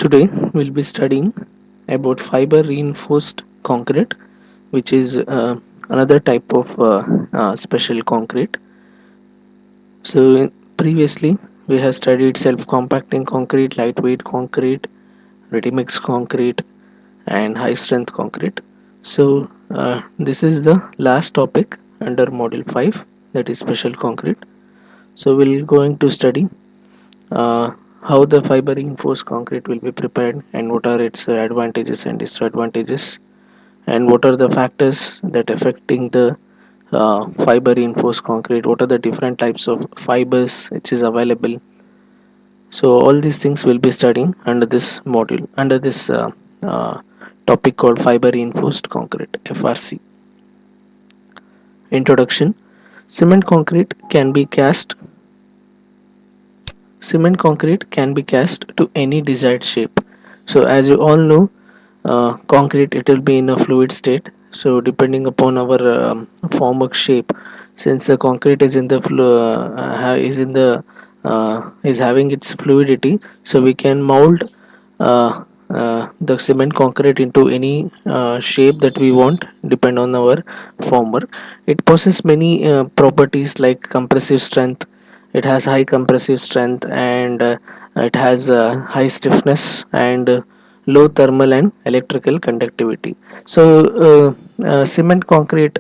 Today we'll be studying about fiber reinforced concrete, which is another type of special concrete. Previously we have studied self-compacting concrete, lightweight concrete, ready-mix concrete, and high-strength concrete. This is the last topic under Module 5, that is special concrete. So we're going to study uh, how the fiber reinforced concrete will be prepared and what are its advantages and disadvantages, and what are the factors that affecting the fiber reinforced concrete, what are the different types of fibers which is available. So all these things we'll be studying under this module, under this uh, topic called fiber reinforced concrete, FRC. Introduction. Cement concrete can be cast to any desired shape. So as you all know, concrete, it will be in a fluid state. So depending upon our form of shape, since the concrete is in the is having its fluidity, so we can mold the cement concrete into any shape that we want, depend on our formwork. It possesses many properties like compressive strength. It has high compressive strength, and it has high stiffness and low thermal and electrical conductivity. Cement concrete,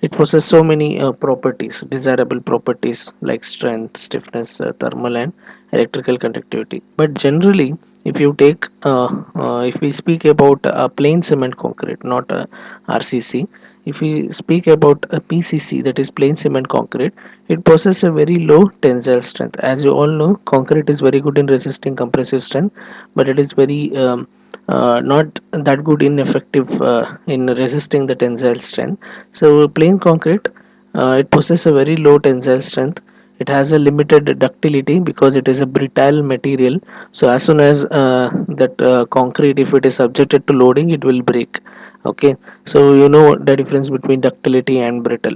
it possesses so many properties, desirable properties like strength, stiffness, thermal and electrical conductivity. But generally, if you take if we speak about a plain cement concrete, not a RCC, if we speak about a PCC, that is plain cement concrete, it possesses a very low tensile strength. As you all know, concrete is very good in resisting compressive strength, but it is very not that good in effective in resisting the tensile strength. So plain concrete, it possesses a very low tensile strength. It has a limited ductility because it is a brittle material. So as soon as that concrete, if it is subjected to loading, it will break. Okay, so you know the difference between ductility and brittle.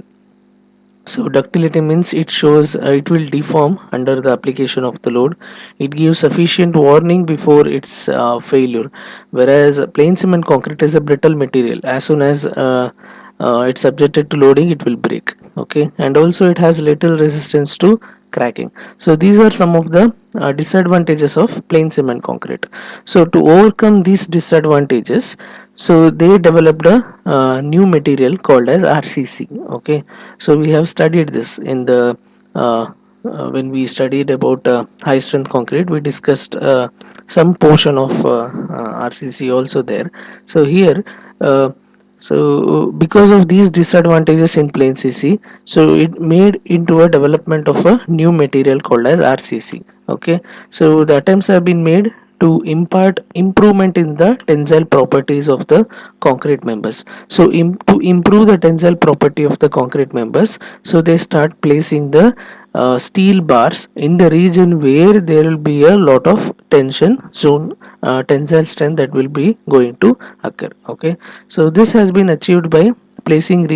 So ductility means it shows it will deform under the application of the load. It gives sufficient warning before its failure. Whereas plain cement concrete is a brittle material. As soon as it's subjected to loading, it will break. Okay, and also it has little resistance to cracking. So these are some of the disadvantages of plain cement concrete. So to overcome these disadvantages, so they developed a new material called as RCC. Okay, so we have studied this in the when we studied about high strength concrete, we discussed some portion of RCC also there. So here, uh, because of these disadvantages in plain CC, so it made into a development of a new material called as RCC. Okay, so the attempts have been made to impart improvement in the tensile properties of the concrete members. So to improve the tensile property of the concrete members, so they start placing the steel bars in the region where there will be a lot of tension zone, tensile strength that will be going to occur. Okay, so this has been achieved by placing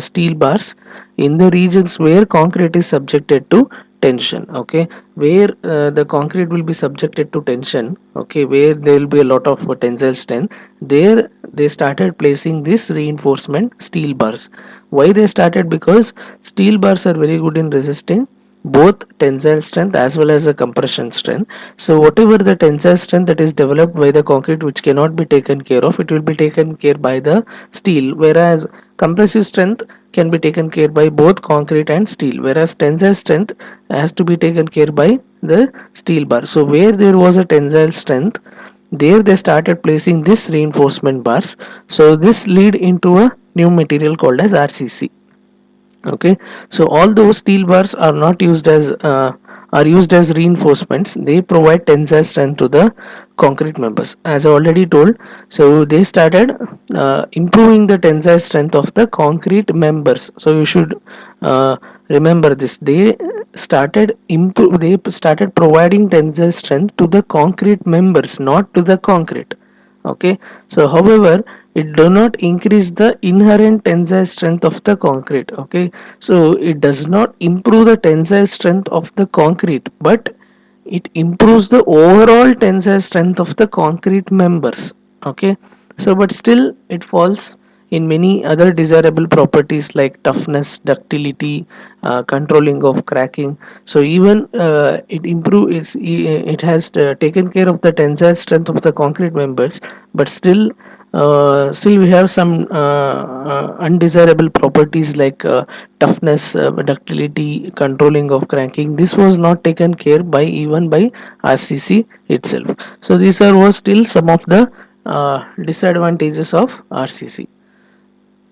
steel bars in the regions where concrete is subjected to tension. Okay, where the concrete will be subjected to tension, okay, where there will be a lot of tensile strength, there they started placing this reinforcement steel bars. Why they started? Because steel bars are very good in resisting both tensile strength as well as the compression strength. So whatever the tensile strength that is developed by the concrete which cannot be taken care of, it will be taken care by the steel, whereas compressive strength can be taken care by both concrete and steel, whereas tensile strength has to be taken care by the steel bar. So where there was a tensile strength, there they started placing this reinforcement bars. So this lead into a new material called as RCC. Okay, so all those steel bars are not used as are used as reinforcements. They provide tensile strength to the concrete members, as I already told. So they started improving the tensile strength of the concrete members. So you should remember this. They started providing tensile strength to the concrete members, not to the concrete. Okay, so however, it do not increase the inherent tensile strength of the concrete. Okay, so it does not improve the tensile strength of the concrete, but it improves the overall tensile strength of the concrete members. Okay, so but still it falls in many other desirable properties like toughness, ductility, controlling of cracking. So even it improve it has taken care of the tensile strength of the concrete members, but still we have some undesirable properties like toughness, ductility, controlling of cranking. This was not taken care by even by RCC itself. So these are was still some of the disadvantages of RCC.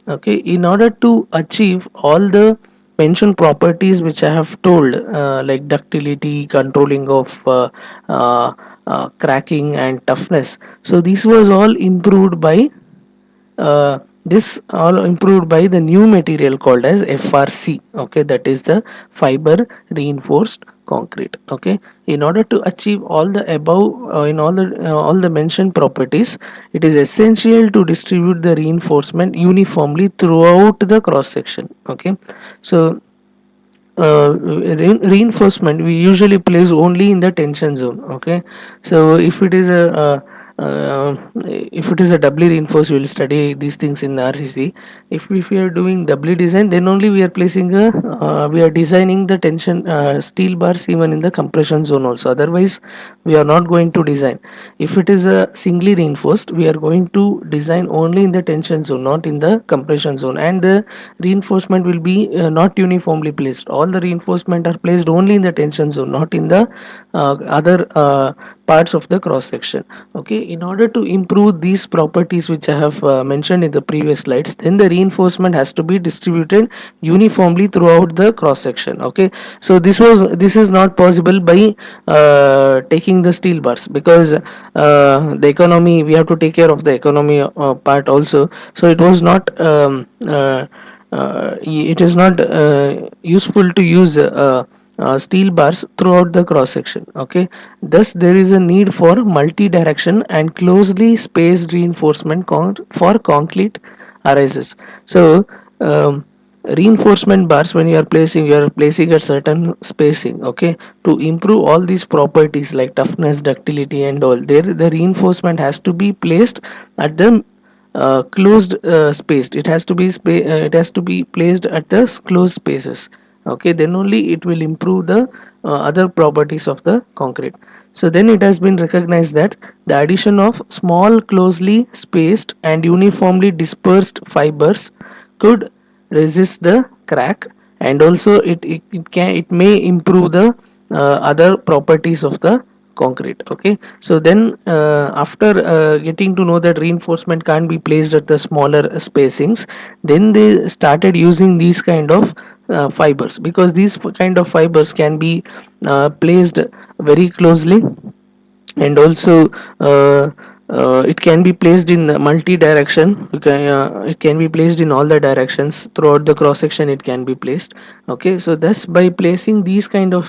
Okay, in order to achieve all the mentioned properties which I have told, like ductility, controlling of uh, cracking and toughness, so this was all improved by this all improved by the new material called as FRC. Okay, that is the fiber reinforced concrete. Okay, in order to achieve all the above, in all the mentioned properties, it is essential to distribute the reinforcement uniformly throughout the cross section. Okay, so reinforcement we usually place only in the tension zone. Okay, so if it is a doubly reinforced, we will study these things in RCC. If we are doing doubly design, then only we are placing a we are designing the tension steel bars even in the compression zone also. Otherwise we are not going to design. If it is a singly reinforced, we are going to design only in the tension zone, not in the compression zone, and the reinforcement will be not uniformly placed. All the reinforcement are placed only in the tension zone, not in the other parts of the cross section. Okay, in order to improve these properties which I have mentioned in the previous slides, then the reinforcement has to be distributed uniformly throughout the cross section. Okay, so this is not possible by taking the steel bars, because the economy, we have to take care of the economy part also. So it was not it is not useful to use steel bars throughout the cross section. Okay, thus there is a need for multi-direction and closely spaced reinforcement for concrete arises. So reinforcement bars, when you are placing a certain spacing. Okay, to improve all these properties like toughness, ductility and all, there the reinforcement has to be placed at the closed spaced. It has to be placed at the closed spaces. Okay, then only it will improve the other properties of the concrete. So then it has been recognized that the addition of small closely spaced and uniformly dispersed fibers could resist the crack, and also it may improve the other properties of the concrete. Okay, so then after getting to know that reinforcement can't be placed at the smaller spacings, then they started using these kind of fibers, because these kind of fibers can be placed very closely, and also it can be placed in multi-direction. It can be placed in all the directions throughout the cross section. It can be placed. Okay, so thus by placing these kind of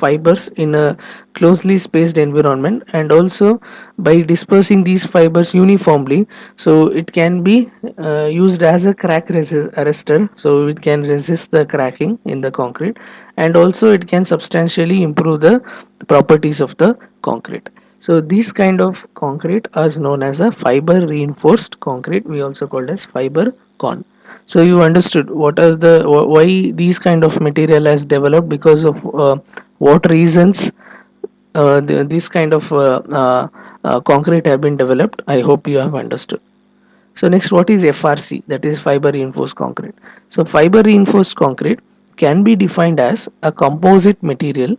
fibers in a closely spaced environment, and also by dispersing these fibers uniformly, so it can be used as a arrestor, so it can resist the cracking in the concrete, and also it can substantially improve the properties of the concrete. So this kind of concrete is known as a fiber reinforced concrete. We also called as fiber con. So you understood what are the why these kind of material has developed, because of what reasons this kind of concrete have been developed. I hope you have understood. So next, what is FRC? That is fiber reinforced concrete. So fiber reinforced concrete can be defined as a composite material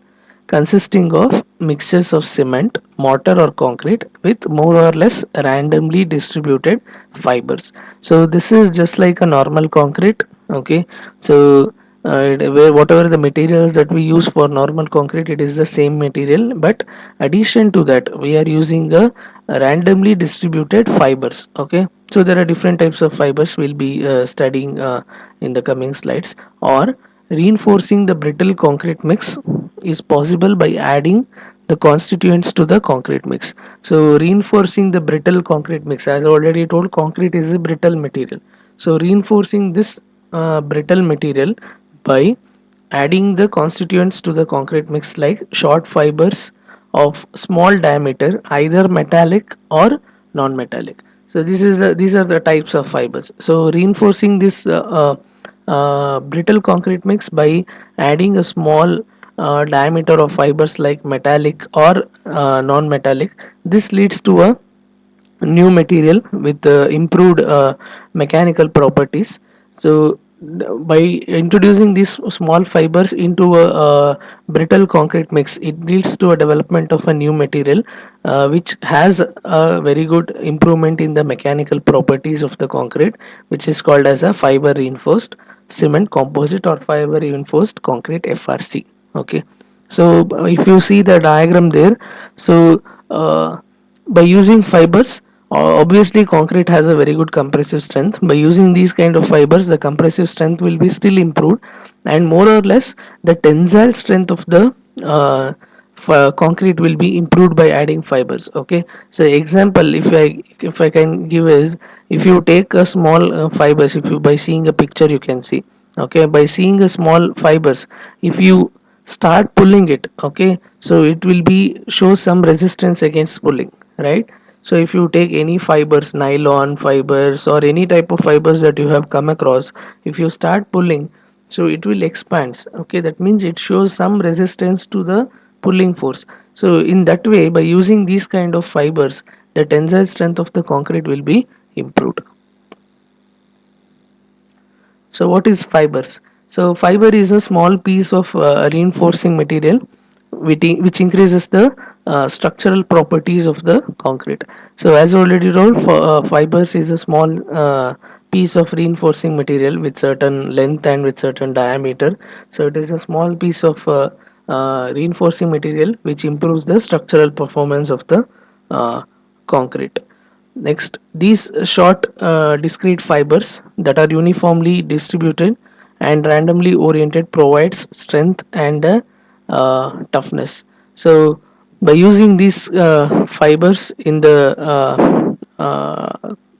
consisting of mixtures of cement, mortar or concrete with more or less randomly distributed fibers. So this is just like a normal concrete. Okay, so where whatever the materials that we use for normal concrete, it is the same material, but addition to that we are using a randomly distributed fibers. Okay, so there are different types of fibers we'll be studying in the coming slides. Or reinforcing the brittle concrete mix is possible by adding the constituents to the concrete mix. So reinforcing the brittle concrete mix, as I already told, concrete is a brittle material. So reinforcing this brittle material by adding the constituents to the concrete mix like short fibers of small diameter, either metallic or non-metallic. So these are the types of fibers. So reinforcing this brittle concrete mix by adding a small diameter of fibers like metallic or non-metallic. This leads to a new material with improved mechanical properties. So by introducing these small fibers into a brittle concrete mix, it leads to a development of a new material which has a very good improvement in the mechanical properties of the concrete, which is called as a fiber reinforced cement composite or fiber reinforced concrete, FRC. Okay, so if you see the diagram there, so by using fibers, obviously concrete has a very good compressive strength. By using these kind of fibers, the compressive strength will be still improved, and more or less the tensile strength of the concrete will be improved by adding fibers. Okay, so example, if I can give is, if you take a small fibers, if you by seeing a picture you can see, okay, by seeing a small fibers, if you start pulling it, okay, so it will be show some resistance against pulling, right? So if you take any fibers, nylon fibers or any type of fibers that you have come across, if you start pulling, so it will expand. Okay, that means it shows some resistance to the pulling force. So in that way, by using these kind of fibers, the tensile strength of the concrete will be improved. So what is fibers? So fiber is a small piece of reinforcing material which increases the structural properties of the concrete. So as already told, fibers is a small piece of reinforcing material with certain length and with certain diameter. So it is a small piece of reinforcing material which improves the structural performance of the concrete. Next, these short discrete fibers that are uniformly distributed and randomly oriented provides strength and toughness. So by using these fibers in the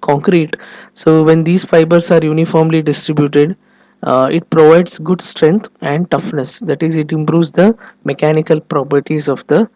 concrete, so when these fibers are uniformly distributed, it provides good strength and toughness. That is, it improves the mechanical properties of the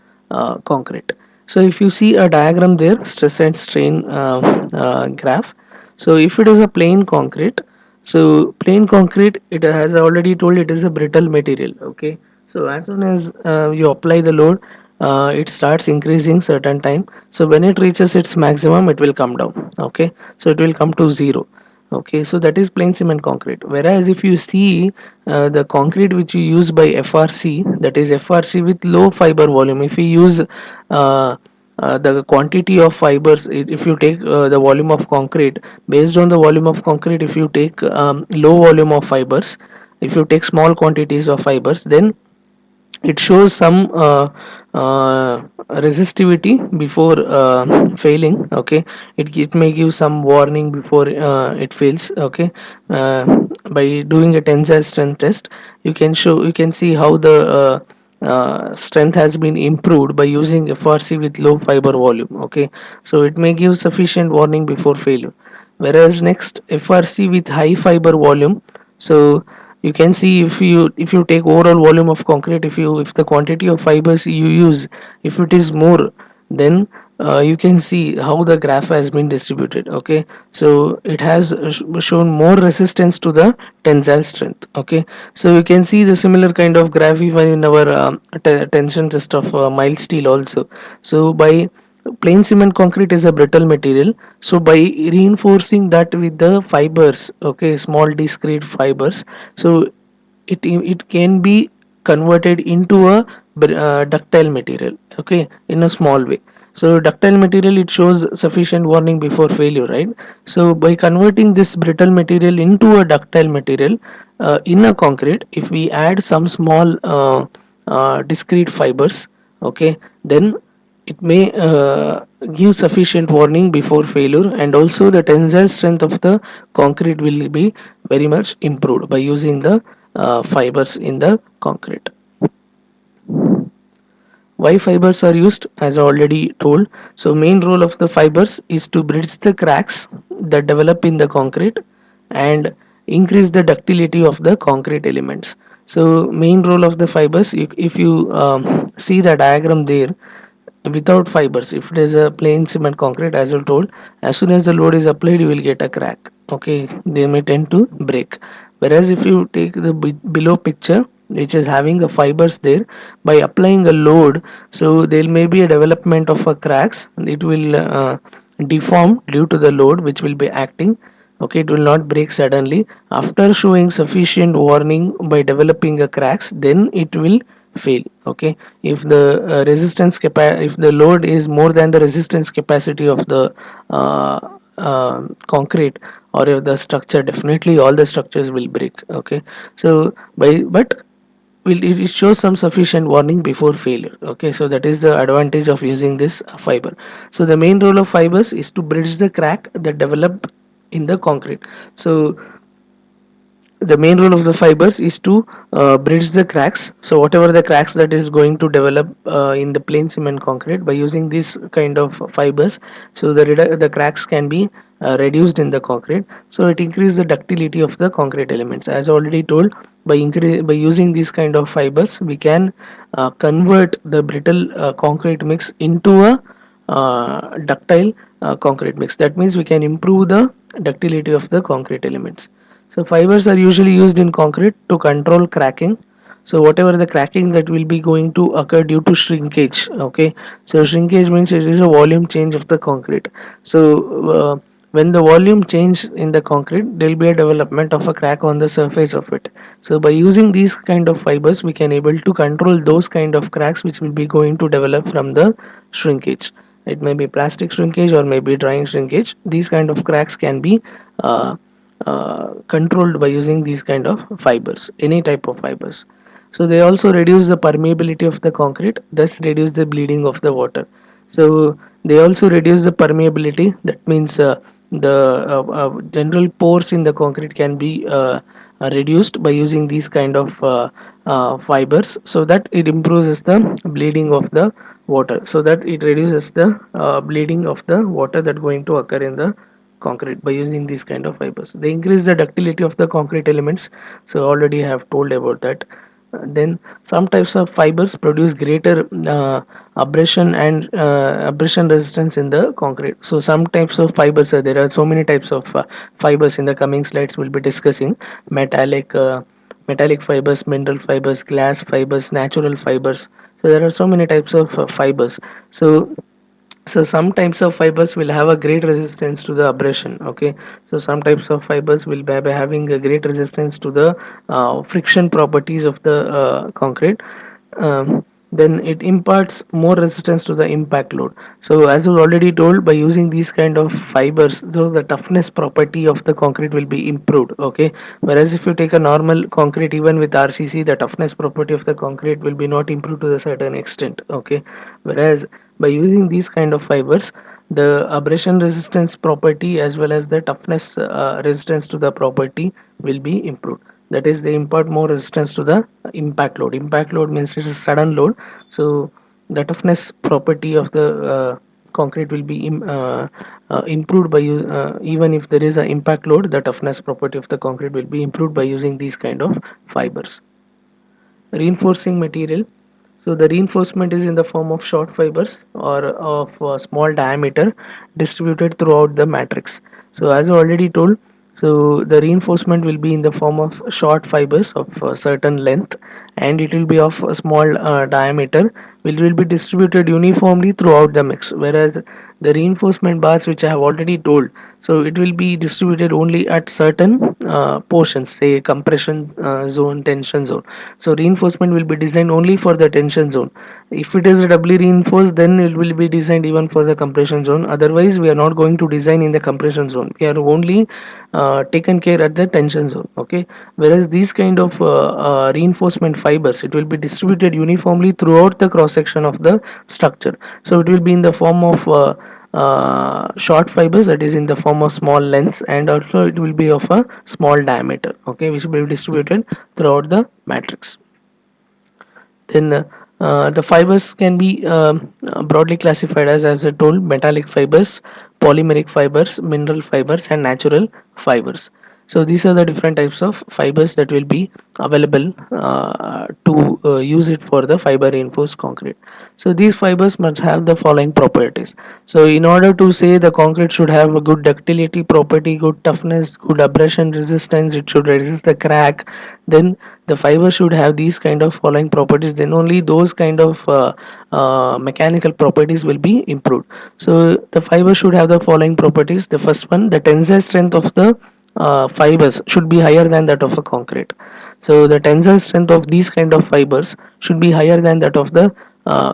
concrete. So if you see a diagram there, stress and strain graph. So if it is a plain concrete, so plain concrete, it has already told it is a brittle material. Okay, so as soon as you apply the load, it starts increasing certain time. So when it reaches its maximum, it will come down. Okay, so it will come to zero. Okay, so that is plain cement concrete. Whereas if you see the concrete which you use by FRC, that is FRC with low fiber volume. If you use the quantity of fibers, if you take the volume of concrete, based on the volume of concrete, if you take low volume of fibers, if you take small quantities of fibers, then it shows some resistivity before failing. Okay, it may give some warning before it fails. Okay, by doing a tensile strength test, you can see how the strength has been improved by using FRC with low fiber volume. Okay, so it may give sufficient warning before failure. Whereas next, FRC with high fiber volume, so you can see, if you take overall volume of concrete, if the quantity of fibers you use, if it is more, then you can see how the graph has been distributed. Okay, so it has shown more resistance to the tensile strength. Okay, so you can see the similar kind of graph even in our tension test of mild steel also. So by plain cement concrete is a brittle material, so by reinforcing that with the fibers, okay, small discrete fibers, so it can be converted into a ductile material, okay, in a small way. So ductile material, it shows sufficient warning before failure, right? So by converting this brittle material into a ductile material in a concrete, if we add some small discrete fibers, okay, then it may give sufficient warning before failure, and also the tensile strength of the concrete will be very much improved by using the fibers in the concrete. Why fibers are used, as already told. So main role of the fibers is to bridge the cracks that develop in the concrete and increase the ductility of the concrete elements. So main role of the fibers, if you see the diagram there, without fibers, if it is a plain cement concrete, as I told, as soon as the load is applied you will get a crack. Okay, they may tend to break. Whereas if you take the below picture which is having a fibers there, by applying a load, so there may be a development of a cracks. It will deform due to the load which will be acting. Okay, it will not break suddenly. After showing sufficient warning by developing a cracks, then it will fail. Okay, if the if the load is more than the resistance capacity of the uh, concrete or if the structure, definitely all the structures will break. Okay, so by but will it shows some sufficient warning before failure. Okay, so that is the advantage of using this fiber. So the main role of fibers is to bridge the crack that develop in the concrete. So the main role of the fibers is to bridge the cracks. So whatever the cracks that is going to develop in the plain cement concrete, by using this kind of fibers, so the cracks can be reduced in the concrete. So it increases the ductility of the concrete elements. As already told, by using these kind of fibers we can convert the brittle concrete mix into a ductile concrete mix. That means we can improve the ductility of the concrete elements. So fibers are usually used in concrete to control cracking. So whatever the cracking that will be going to occur due to shrinkage. Okay, so shrinkage means it is a volume change of the concrete. So when the volume change in the concrete, there will be a development of a crack on the surface of it. So by using these kind of fibers, we can able to control those kind of cracks which will be going to develop from the shrinkage. It may be plastic shrinkage or maybe drying shrinkage. These kind of cracks can be controlled by using these kind of fibers, any type of fibers. So they also reduce the permeability of the concrete, thus reduce the bleeding of the water. So they also reduce the permeability. That means the general pores in the concrete can be reduced by using these kind of fibers, so that it improves the bleeding of the water, so that it reduces the bleeding of the water that going to occur in the concrete by using these kind of fibers. They increase the ductility of the concrete elements. So already I have told about that. Then some types of fibers produce greater abrasion and abrasion resistance in the concrete. So some types of fibers there are so many types of fibers. In the coming slides we'll be discussing metallic fibers, mineral fibers, glass fibers, natural fibers. So there are so many types of fibers. So some types of fibers will have a great resistance to the abrasion. Okay, so some types of fibers will be having a great resistance to the friction properties of the concrete. Then it imparts more resistance to the impact load. So as I already told, by using these kind of fibers, so the toughness property of the concrete will be improved. Okay, whereas if you take a normal concrete, even with RCC, the toughness property of the concrete will be not improved to a certain extent. Okay, whereas by using these kind of fibers, the abrasion resistance property as well as the toughness resistance to the property will be improved. That is, they impart more resistance to the impact load. Impact load means it is sudden load. So the toughness property of the concrete will be improved by even if there is an impact load, the toughness property of the concrete will be improved by using these kind of fibers. Reinforcing material, so the reinforcement is in the form of short fibers or of small diameter distributed throughout the matrix. So as I already told, so the reinforcement will be in the form of short fibers of a certain length, and it will be of a small diameter, which will be distributed uniformly throughout the mix. Whereas the reinforcement bars, which I have already told, so it will be distributed only at certain portions, say compression zone, tension zone. So reinforcement will be designed only for the tension zone. If it is doubly reinforced, then it will be designed even for the compression zone. Otherwise we are not going to design in the compression zone, we are only taken care at the tension zone. Okay, whereas these kind of reinforcement fibers, it will be distributed uniformly throughout the cross section of the structure. So it will be in the form of short fibers, that is in the form of small lengths, and also it will be of a small diameter. Okay, which will be distributed throughout the matrix. Then the fibers can be broadly classified as I told, metallic fibers, polymeric fibers, mineral fibers, and natural fibers. So these are the different types of fibers that will be available to use it for the fiber reinforced concrete. So these fibers must have the following properties. So in order to say the concrete should have a good ductility property, good toughness, good abrasion resistance, it should resist the crack, then the fiber should have these kind of following properties, then only those kind of mechanical properties will be improved. So the fiber should have the following properties. The first one, the tensile strength of the fibers should be higher than that of a concrete. So the tensile strength of these kind of fibers should be higher than that of the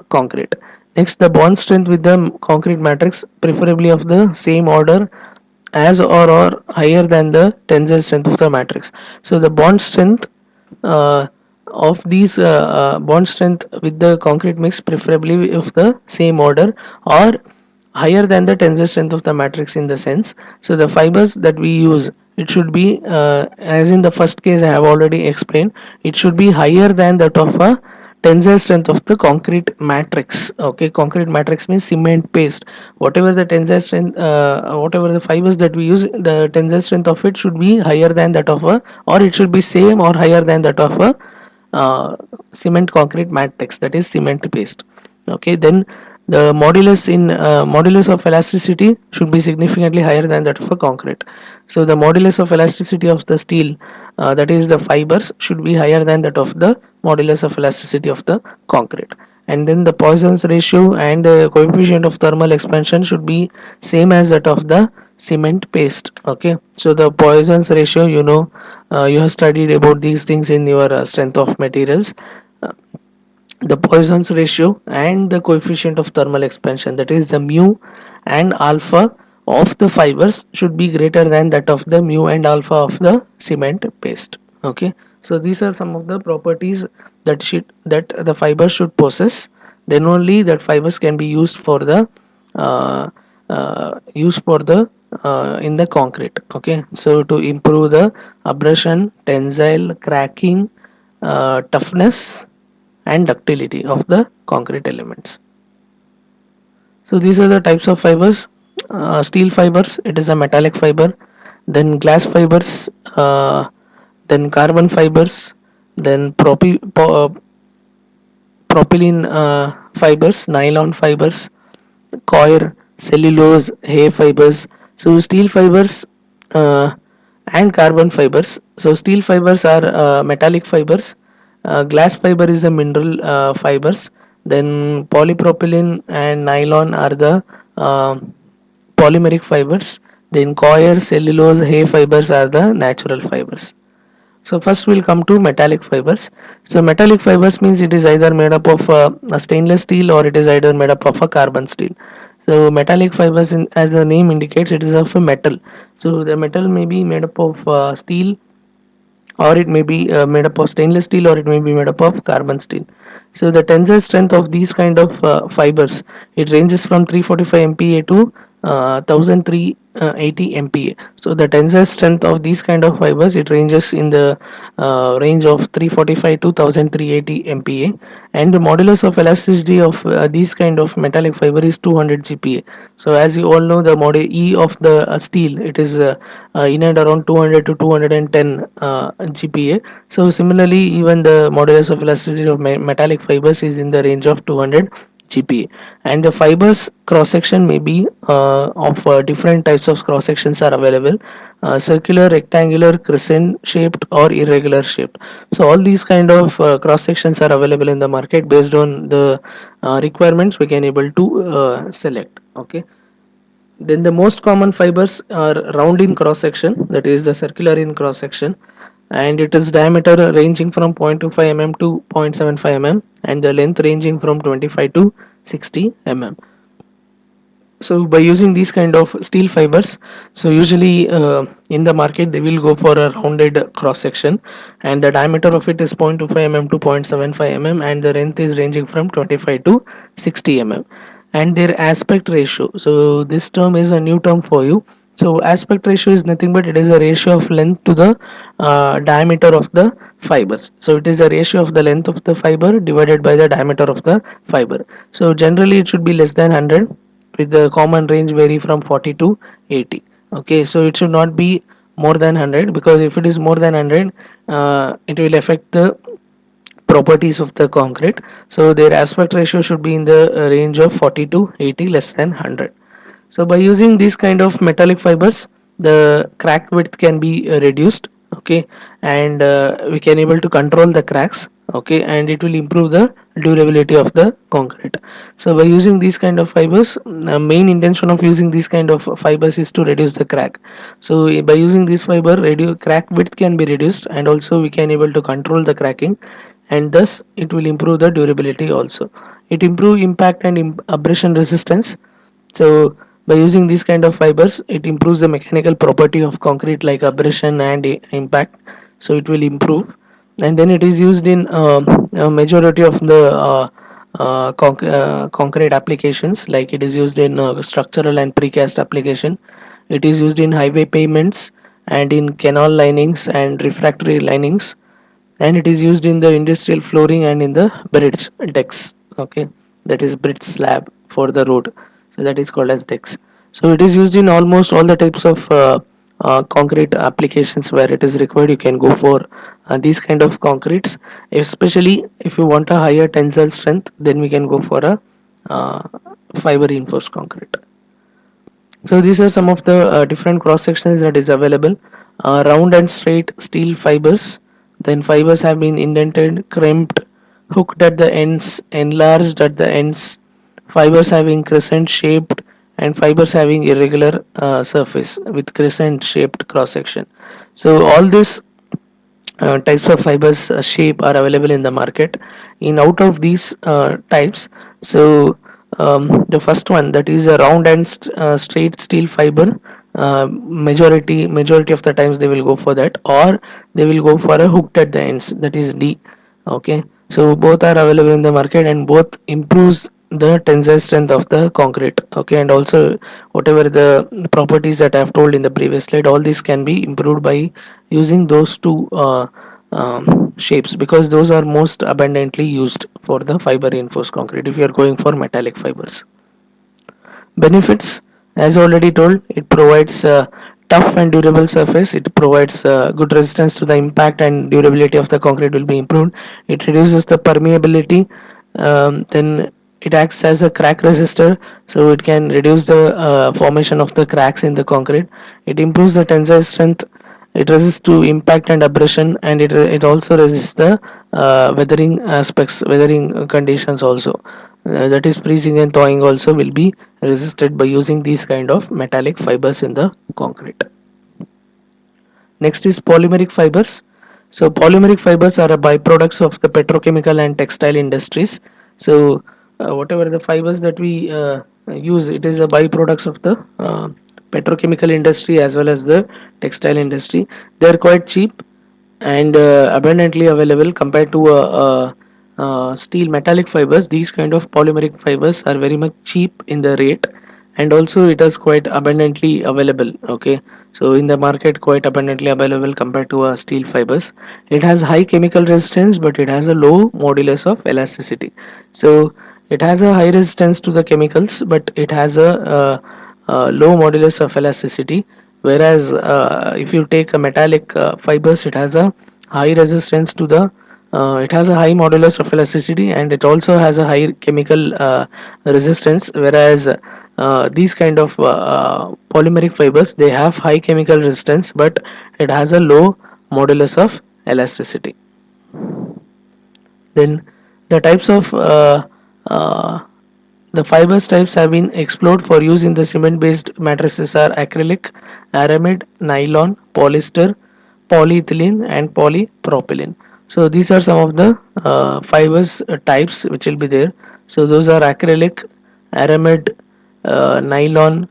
concrete. Next, the bond strength with the concrete matrix, preferably of the same order as or higher than the tensile strength of the matrix. So the bond strength uh, of these bond strength with the concrete mix, preferably of the same order or higher than the tensile strength of the matrix in the sense. So the fibers that we use, it should be as in the first case I have already explained, it should be higher than that of a tensile strength of the concrete matrix. Okay, concrete matrix means cement paste. Whatever the tensile strength, whatever the fibers that we use, the tensile strength of it should be higher than that of a, or it should be same or higher than that of a uh, cement concrete matrix, that is cement paste. Okay, then the modulus of elasticity should be significantly higher than that of a concrete. So the modulus of elasticity of the steel, that is the fibers, should be higher than that of the modulus of elasticity of the concrete. And then the Poisson's ratio and the coefficient of thermal expansion should be same as that of the cement paste. Okay, so the Poisson's ratio, you have studied about these things in your strength of materials. Uh, the Poisson's ratio and the coefficient of thermal expansion, that is the mu and alpha of the fibers, should be greater than that of the mu and alpha of the cement paste. Okay, so these are some of the properties that the fiber should possess, then only that fibers can be used for the uh, in the concrete. Okay, so to improve the abrasion, tensile, cracking, toughness and ductility of the concrete elements. So these are the types of fibers. Steel fibers, it is a metallic fiber. Then glass fibers, then carbon fibers, then propylene fibers, nylon fibers, coir, cellulose, hay fibers. So steel fibers uh, and carbon fibers. So steel fibers are metallic fibers. Glass fiber is the mineral fibers. Then polypropylene and nylon are the polymeric fibers. Then coir, cellulose, hay fibers are the natural fibers. So first we'll come to metallic fibers. So metallic fibers means it is either made up of a stainless steel or it is either made up of a carbon steel. So metallic fibers, as the name indicates, it is of a metal. So the metal may be made up of steel, or it may be made up of stainless steel, or it may be made up of carbon steel. So the tensile strength of these kind of fibers, it ranges from 345 MPa to 1380 MPa. So the tensile strength of these kind of fibers, it ranges in the range of 345 to 1380 MPa, and the modulus of elasticity of these kind of metallic fiber is 200 GPa. So as you all know, the model E of the steel, it is in and around 200 to 210 GPa. So similarly, even the modulus of elasticity of metallic fibers is in the range of 200 GPa, and the fibers cross section may be of different types of cross sections are available: circular, rectangular, crescent shaped, or irregular shaped. So all these kind of cross sections are available in the market. Based on the requirements, we can able to select. Okay, then the most common fibers are round in cross section, that is the circular in cross section, and it is diameter ranging from 0.25 mm to 0.75 mm, and the length ranging from 25 to 60 mm. So by using these kind of steel fibers, so usually in the market they will go for a rounded cross section, and the diameter of it is 0.25 mm to 0.75 mm, and the length is ranging from 25 to 60 mm. And their aspect ratio, so this term is a new term for you. So aspect ratio is nothing but it is a ratio of length to the diameter of the fibers. So it is a ratio of the length of the fiber divided by the diameter of the fiber. So generally it should be less than 100, with the common range vary from 40 to 80. Okay, so it should not be more than 100, because if it is more than 100, it will affect the properties of the concrete. So their aspect ratio should be in the range of 40 to 80, less than 100. So by using these kind of metallic fibers, the crack width can be reduced, okay, and we can able to control the cracks, okay, and it will improve the durability of the concrete. So by using these kind of fibers, main intention of using these kind of fibers is to reduce the crack. So by using this fiber, reduce crack width can be reduced, and also we can able to control the cracking, and thus it will improve the durability also. It improve impact and abrasion resistance. So by using these kind of fibers, it improves the mechanical property of concrete like abrasion and impact. So it will improve, and then it is used in a majority of the concrete applications. Like it is used in structural and precast application. It is used in highway pavements and in canal linings and refractory linings, and it is used in the industrial flooring and in the bridge decks, okay, that is bridge slab for the road, so that is called as decks. So it is used in almost all the types of concrete applications where it is required. You can go for these kind of concretes, especially if you want a higher tensile strength, then we can go for a uh, fiber reinforced concrete. So these are some of the different cross sections that is available. Round and straight steel fibers. Then fibers have been indented, crimped, hooked at the ends, enlarged at the ends. Fibers having crescent shaped, and fibers having irregular surface with crescent shaped cross section. So all this types of fibers shape are available in the market. In out of these types, so the first one, that is a round and straight steel fiber, majority of the times they will go for that, or they will go for a hooked at the ends, that is D. Okay, so both are available in the market, and both improves the tensile strength of the concrete, okay, and also whatever the properties that I have told in the previous slide, all these can be improved by using those two shapes, because those are most abundantly used for the fiber reinforced concrete if you are going for metallic fibers. Benefits, as already told, it provides a tough and durable surface. It provides good resistance to the impact, and durability of the concrete will be improved. It reduces the permeability. Then it acts as a crack resistor, so it can reduce the formation of the cracks in the concrete. It improves the tensile strength. It resists to impact and abrasion, and it also resists the weathering conditions also. That is freezing and thawing also will be resisted by using these kind of metallic fibers in the concrete. Next is polymeric fibers. So polymeric fibers are a byproducts of the petrochemical and textile industries. So whatever the fibers that we use, it is a byproducts of the petrochemical industry as well as the textile industry. They are quite cheap and abundantly available compared to steel metallic fibers. These kind of polymeric fibers are very much cheap in the rate, and also it is quite abundantly available, okay, so in the market quite abundantly available compared to steel fibers. It has high chemical resistance, but it has a low modulus of elasticity. So it has a high resistance to the chemicals, but it has a low modulus of elasticity. Whereas if you take a metallic fibers, it has a high resistance to the it has a high modulus of elasticity, and it also has a high chemical resistance. Whereas these kind of polymeric fibers, they have high chemical resistance, but it has a low modulus of elasticity. Then the types of uh, the fibers types have been explored for use in the cement based matrices are acrylic, aramid, nylon, polyester, polyethylene, and polypropylene. So these are some of the fibers types which will be there. So those are acrylic, aramid, nylon,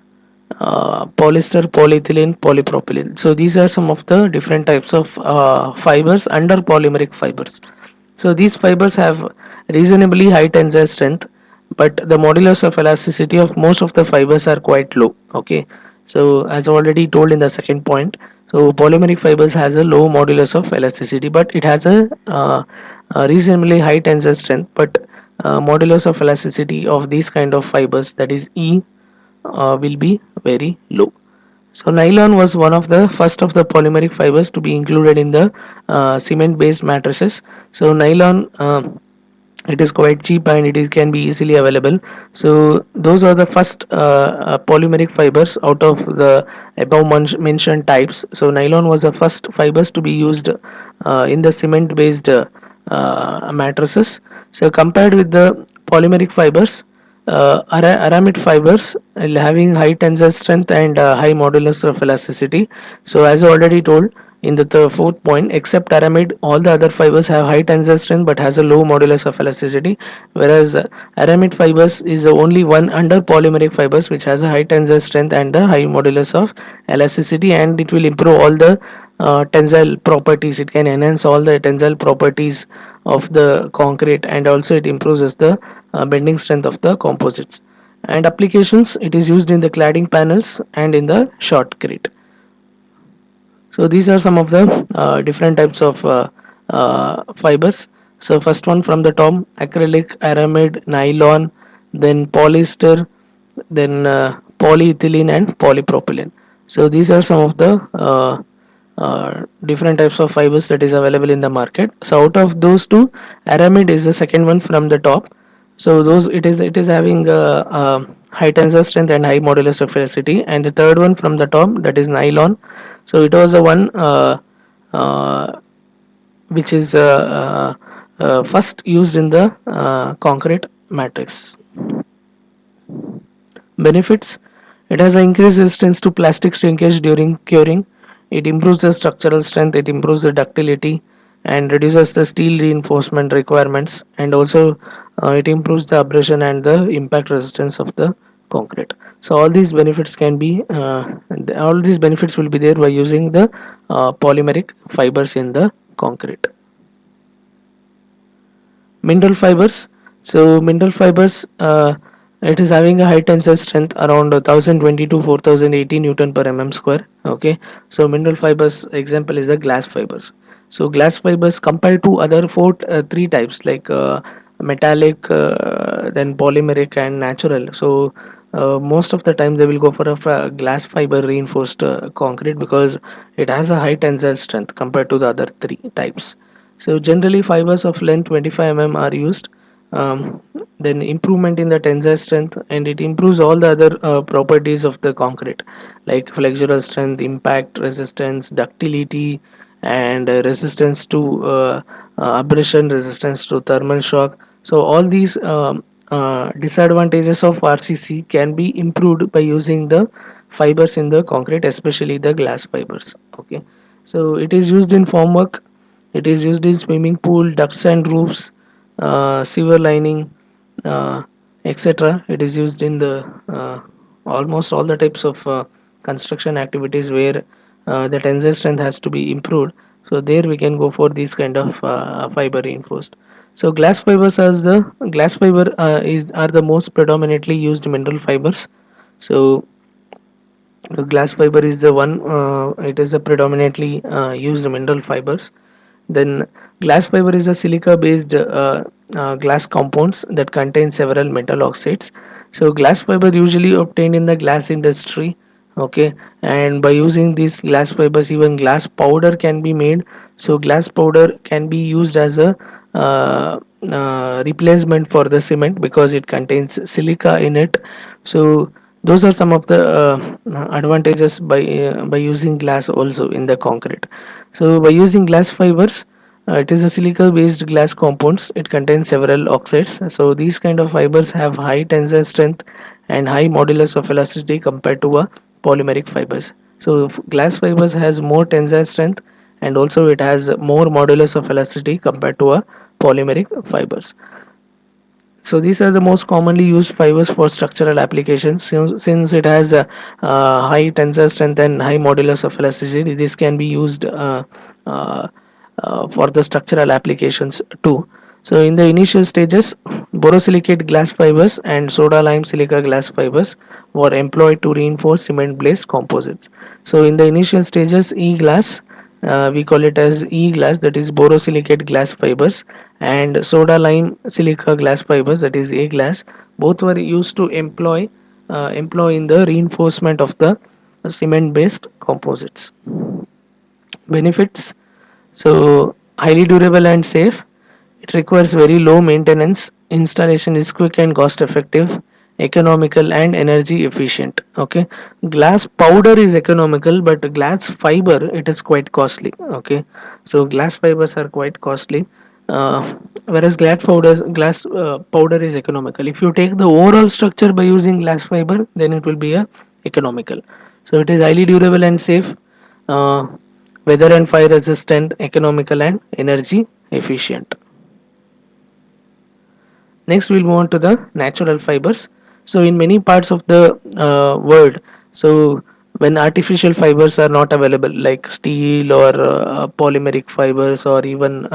polyester, polyethylene, polypropylene. So these are some of the different types of fibers under polymeric fibers. So these fibers have reasonably high tensile strength, but the modulus of elasticity of most of the fibers are quite low. Okay, so as already told in the second point, so polymeric fibers has a low modulus of elasticity, but it has a reasonably high tensile strength. But modulus of elasticity of these kind of fibers, that is E, will be very low. So nylon was one of the first of the polymeric fibers to be included in the cement-based mattresses. So nylon, it is quite cheap and it is can be easily available. So those are the first polymeric fibers out of the above mentioned types. So nylon was the first fibers to be used in the cement-based mattresses. So compared with the polymeric fibers, aramid fibers having high tensile strength and high modulus of elasticity. So as I already told in the fourth point, except aramid, all the other fibers have high tensile strength but has a low modulus of elasticity, whereas aramid fibers is the only one under polymeric fibers which has a high tensile strength and a high modulus of elasticity, and it will improve all the tensile properties. It can enhance all the tensile properties of the concrete, and also it improves the bending strength of the composites. And applications, it is used in the cladding panels and in the shotcrete. So these are some of the different types of fibers. So first one from the top: acrylic, aramid, nylon, then polyester, then polyethylene and polypropylene. So these are some of the different types of fibers that is available in the market. So out of those two, aramid is the second one from the top. So those, it is having high tensile strength and high modulus of elasticity. And the third one from the top, that is nylon. So it was the one uh, which is first used in the concrete matrix. Benefits: it has an increased resistance to plastic shrinkage during curing. It improves the structural strength, it improves the ductility, and reduces the steel reinforcement requirements. And also, it improves the abrasion and the impact resistance of the concrete. So all these benefits can be, all these benefits will be there by using the polymeric fibers in the concrete. Mineral fibers. So mineral fibers, it is having a high tensile strength around 1020 to 4080 newton per mm square. Okay, so mineral fibers example is the glass fibers. So glass fibers compared to other three types like metallic, then polymeric and natural. So most of the time they will go for a glass fiber reinforced concrete because it has a high tensile strength compared to the other three types. So generally fibers of length 25 mm are used. Um, then improvement in the tensile strength, and it improves all the other properties of the concrete like flexural strength, impact resistance, ductility, and resistance to abrasion, resistance to thermal shock. So all these disadvantages of RCC can be improved by using the fibers in the concrete, especially the glass fibers. Okay, so it is used in formwork, it is used in swimming pool, ducts and roofs, sewer lining, uh, etc. It is used in the almost all the types of construction activities where the tensile strength has to be improved. So there we can go for these kind of fiber reinforced. So glass fiber is are the most predominantly used mineral fibers. So the glass fiber is the one. It is a predominantly used mineral fibers. Then glass fiber is a silica based glass compounds that contain several metal oxides. So glass fiber usually obtained in the glass industry. Okay, and by using these glass fibers even glass powder can be made. So glass powder can be used as a replacement for the cement because it contains silica in it. So those are some of the advantages by using glass also in the concrete. So by using glass fibers, it is a silica based glass compounds. It contains several oxides. So these kind of fibers have high tensile strength and high modulus of elasticity compared to a polymeric fibers. So glass fibers has more tensile strength, and also it has more modulus of elasticity compared to a polymeric fibers. So these are the most commonly used fibers for structural applications. Since it has a high tensile strength and high modulus of elasticity, this can be used uh, for the structural applications too. So in the initial stages, borosilicate glass fibers and soda lime silica glass fibers were employed to reinforce cement based composites. So in the initial stages, e-glass, we call it as e-glass, that is borosilicate glass fibers, and soda lime silica glass fibers, that is a glass, both were used to employ in the reinforcement of the cement based composites. Benefits: so highly durable and safe. It requires very low maintenance. Installation is quick and cost effective, economical and energy efficient. Okay, glass powder is economical, but glass fiber it is quite costly. Okay, so glass fibers are quite costly. Whereas glass powder is economical. If you take the overall structure by using glass fiber, then it will be a economical. So it is highly durable and safe. Uh, Weather and fire resistant, economical and energy efficient. Next, we'll move on to the natural fibers. So, in many parts of the world, so when artificial fibers are not available, like steel or polymeric fibers or even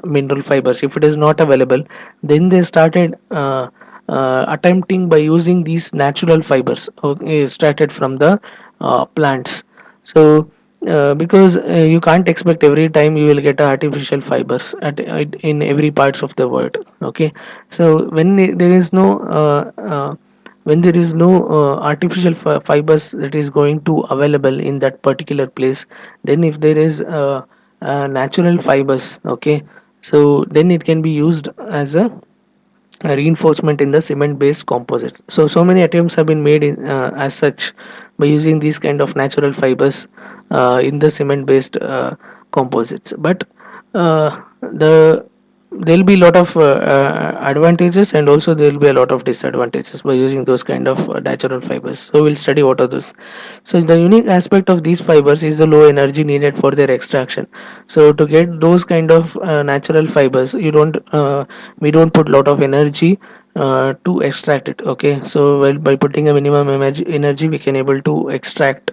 mineral fibers, if it is not available, then they started attempting by using these natural fibers, okay, started from the plants. So because you can't expect every time you will get artificial fibers in every parts of the world. Okay, so there is no when there is no artificial fibers that is going to available in that particular place, then if there is natural fibers, okay, so then it can be used as a reinforcement in the cement based composites. So many attempts have been made as such by using these kind of natural fibers in the cement based composites. But the there'll be a lot of advantages, and also there will be a lot of disadvantages by using those kind of natural fibers. So we'll study what are those. So the unique aspect of these fibers is the low energy needed for their extraction. So to get those kind of natural fibers, you don't we don't put lot of energy to extract it. Okay, so well, by putting a minimum energy we can able to extract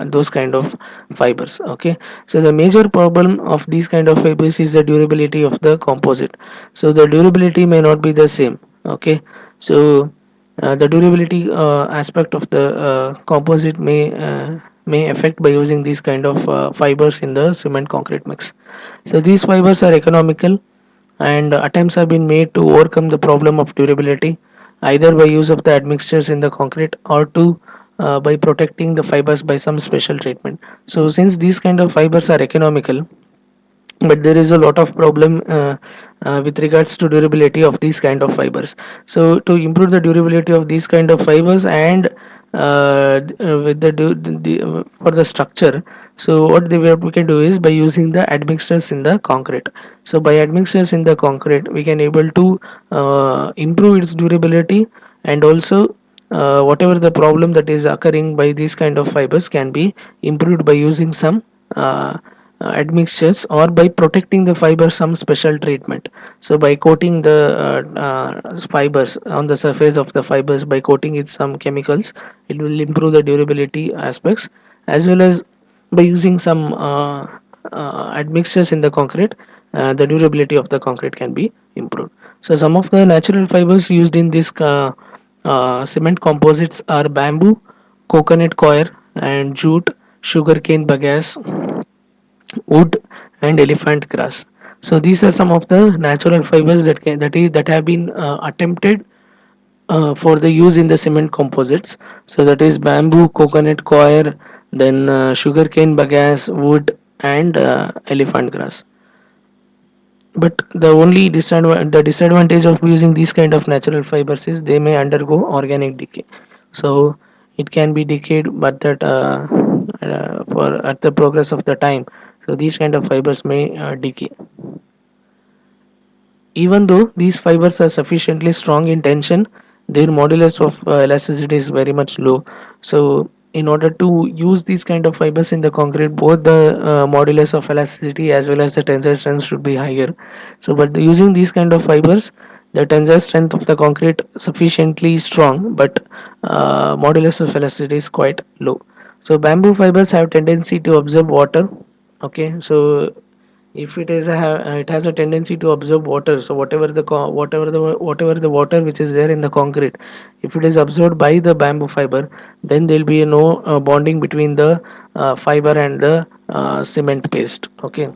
those kind of fibers. Okay, so the major problem of these kind of fibers is the durability of the composite. So the durability may not be the same. Okay, so the durability aspect of the composite may affect by using these kind of fibers in the cement concrete mix. So these fibers are economical, and attempts have been made to overcome the problem of durability, either by use of the admixtures in the concrete or to by protecting the fibers by some special treatment. So since these kind of fibers are economical, but there is a lot of problem with regards to durability of these kind of fibers. So to improve the durability of these kind of fibers and with for the structure, so what we can do is by using the admixtures in the concrete. So by admixtures in the concrete we can able to improve its durability, and also whatever the problem that is occurring by these kind of fibers can be improved by using some admixtures, or by protecting the fiber some special treatment. So by coating the fibers on the surface of the fibers, by coating it some chemicals, it will improve the durability aspects, as well as by using some admixtures in the concrete, the durability of the concrete can be improved. So some of the natural fibers used in this cement composites are bamboo, coconut coir, and jute, sugarcane bagasse, wood, and elephant grass. So these are some of the natural fibers that have been attempted for the use in the cement composites. So that is bamboo, coconut coir, then sugarcane bagasse, wood, and elephant grass. But the disadvantage of using these kind of natural fibers is they may undergo organic decay. So it can be decayed, but that for at the progress of the time, so these kind of fibers may decay. Even though these fibers are sufficiently strong in tension, their modulus of elasticity is very much low. So, in order to use these kind of fibers in the concrete, both the modulus of elasticity as well as the tensile strength should be higher. So, but using these kind of fibers, the tensile strength of the concrete sufficiently strong, but modulus of elasticity is quite low. So, bamboo fibers have tendency to absorb water. Okay, so if it has a tendency to absorb water, so whatever the water which is there in the concrete, if it is absorbed by the bamboo fiber, then there will be no bonding between the fiber and the cement paste. Okay,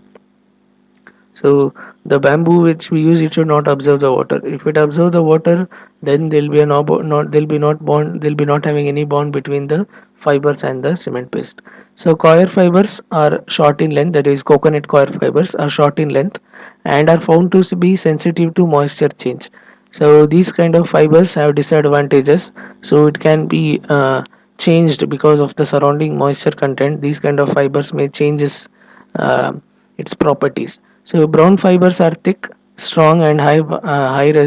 so The bamboo which we use, it should not absorb the water. If it absorb the water, then there'll be a not there'll be not bond there'll be not having any bond between the fibers and the cement paste. So coir fibers are short in length, that is coconut coir fibers are short in length and are found to be sensitive to moisture change. So these kind of fibers have disadvantages, so it can be changed because of the surrounding moisture content. These kind of fibers may changes uh, its properties. So brown fibers are thick, strong, and high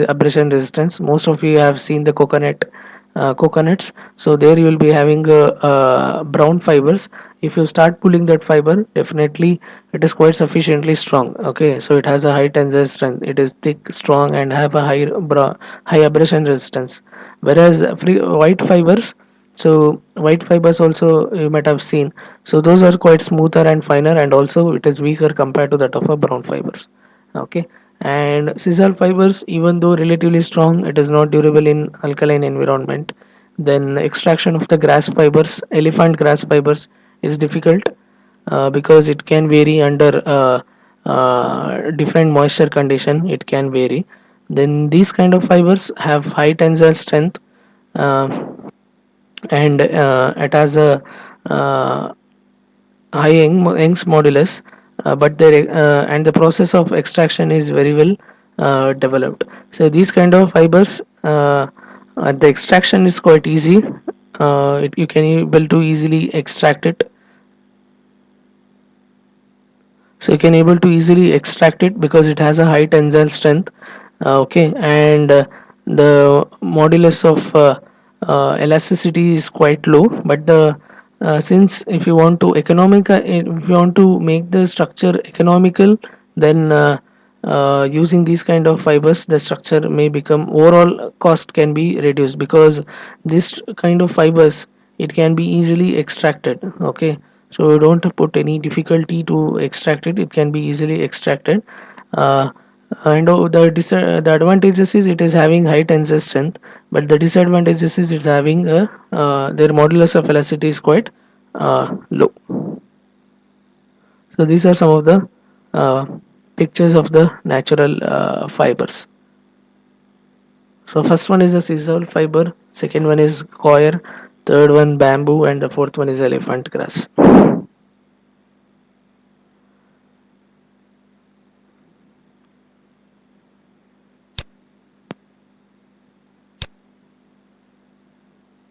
abrasion resistance. Most of you have seen the coconuts. So there you will be having brown fibers. If you start pulling that fiber, definitely it is quite sufficiently strong. Okay, so it has a high tensile strength. It is thick, strong, and have a high abrasion resistance. Whereas white fibers, so white fibers also you might have seen, so those are quite smoother and finer, and also it is weaker compared to that of a brown fibers. Okay, and sisal fibers, even though relatively strong, it is not durable in alkaline environment. Then extraction of the grass fibers, elephant grass fibers, is difficult because it can vary under different moisture condition, it can vary. Then these kind of fibers have high tensile strength, uh, and it has a uh, high Young's modulus, but the process of extraction is very well developed. So these kind of fibers, the extraction is quite easy. You can able to easily extract it, so you can able to easily extract it because it has a high tensile strength. Okay, and the modulus of elasticity is quite low, but the since if you want to if you want to make the structure economical, then using these kind of fibers, the structure may become, overall cost can be reduced, because this kind of fibers, it can be easily extracted. Okay, so you don't put any difficulty to extract it, it can be easily extracted. uh, and the advantages is it is having high tensile strength, but the disadvantages is it's having a their modulus of elasticity is quite low. So these are some of the uh, pictures of the natural fibers. So first one is a sisal fiber, second one is coir, third one bamboo, and the fourth one is elephant grass.